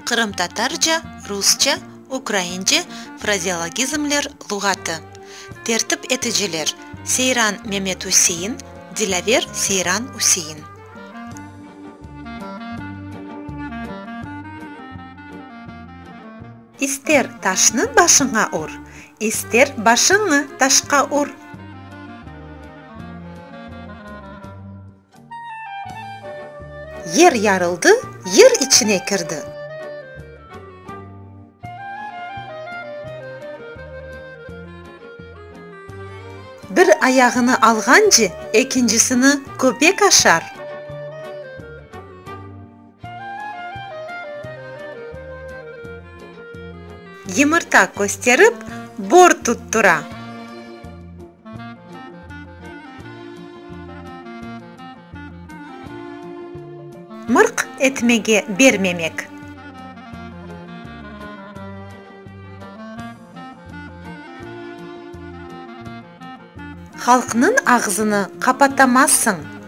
кырым-татарча, русча, украинче фразеологизмлер лугаты. Тертип этежелер: Сейран Мемет Усейин, Дилавер Сейран Усейин. Истер ташны башыңа ур, истер башыңы ташка ур. Ер ярылды, ер içine кірді. Bir ayağını alğancı, ikincisini köpek aşar. Yumurta көстеріп, бор туттура. Мырқ etmege бермемек. Халқының ағзыны қапатамазсың.